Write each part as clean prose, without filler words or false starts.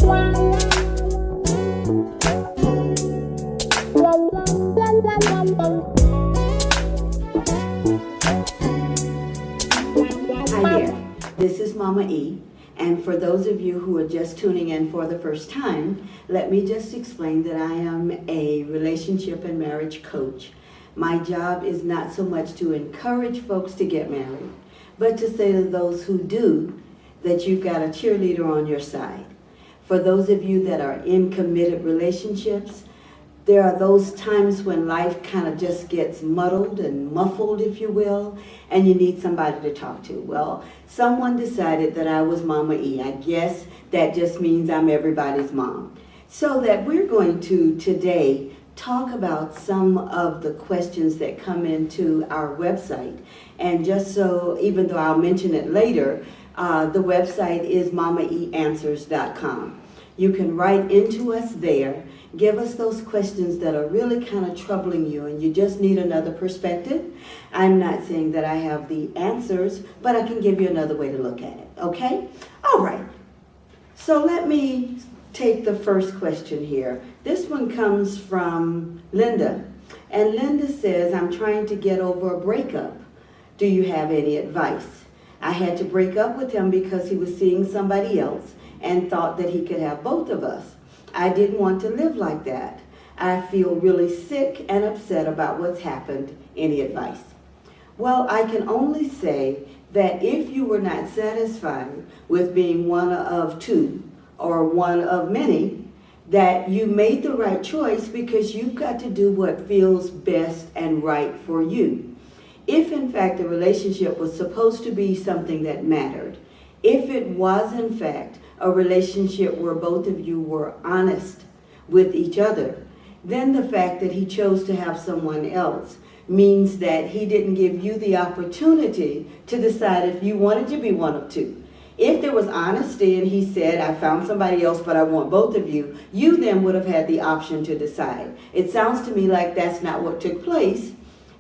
Hi there, this is Mama E, and for those of you who are just tuning in for the first time, let me just explain that I am a relationship and marriage coach. My job is not so much to encourage folks to get married, but to say to those who do that you've got a cheerleader on your side. For those of you that are in committed relationships, there are those times when life kind of just gets muddled and muffled, if you will, and you need somebody to talk to. Well, someone decided that I was Mama E. I guess that just means I'm everybody's mom. So that we're going to today talk about some of the questions that come into our website. And just so, even though I'll mention it later, the website is mamaeanswers.com. You can write into us there. Give us those questions that are really kind of troubling you and you just need another perspective. I'm not saying that I have the answers, but I can give you another way to look at it, okay? All right, so let me take the first question here. This one comes from Linda, and Linda says, I'm trying to get over a breakup. Do you have any advice? I had to break up with him because he was seeing somebody else and thought that he could have both of us. I didn't want to live like that. I feel really sick and upset about what's happened. Any advice? Well, I can only say that if you were not satisfied with being one of two or one of many, that you made the right choice because you've got to do what feels best and right for you. If in fact the relationship was supposed to be something that mattered, if it was in fact a relationship where both of you were honest with each other, then the fact that he chose to have someone else means that he didn't give you the opportunity to decide if you wanted to be one of two. If there was honesty and he said, I found somebody else, but I want both of you, you then would have had the option to decide. It sounds to me like that's not what took place,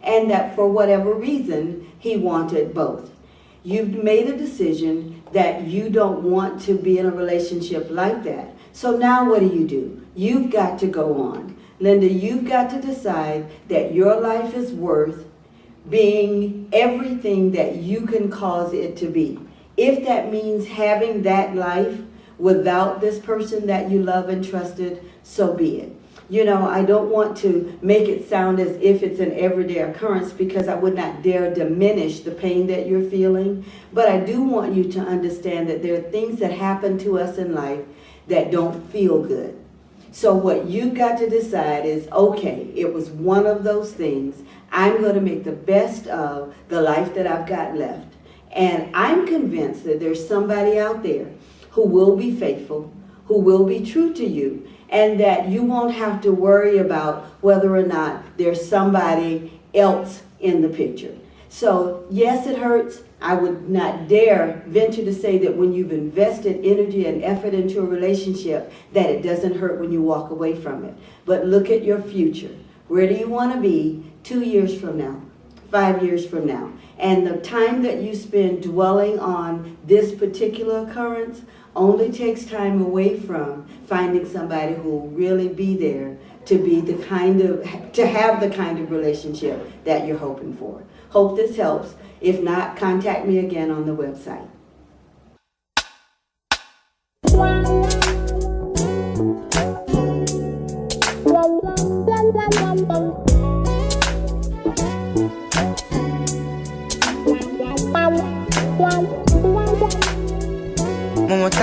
and that for whatever reason, he wanted both. You've made a decision that you don't want to be in a relationship like that. So now what do? You've got to go on. Linda, you've got to decide that your life is worth being everything that you can cause it to be. If that means having that life without this person that you love and trusted, so be it. You know, I don't want to make it sound as if it's an everyday occurrence because I would not dare diminish the pain that you're feeling. But I do want you to understand that there are things that happen to us in life that don't feel good. So what you've got to decide is, okay, it was one of those things. I'm going to make the best of the life that I've got left. And I'm convinced that there's somebody out there who will be faithful, who will be true to you, and that you won't have to worry about whether or not there's somebody else in the picture. So yes, it hurts. I would not dare venture to say that when you've invested energy and effort into a relationship that it doesn't hurt when you walk away from it. But look at your future. Where do you want to be 2 years from now, 5 years from now? And the time that you spend dwelling on this particular occurrence only takes time away from finding somebody who will really be there to be the to have the kind of relationship that you're hoping for. Hope this helps. If not, contact me again on the website. One more time.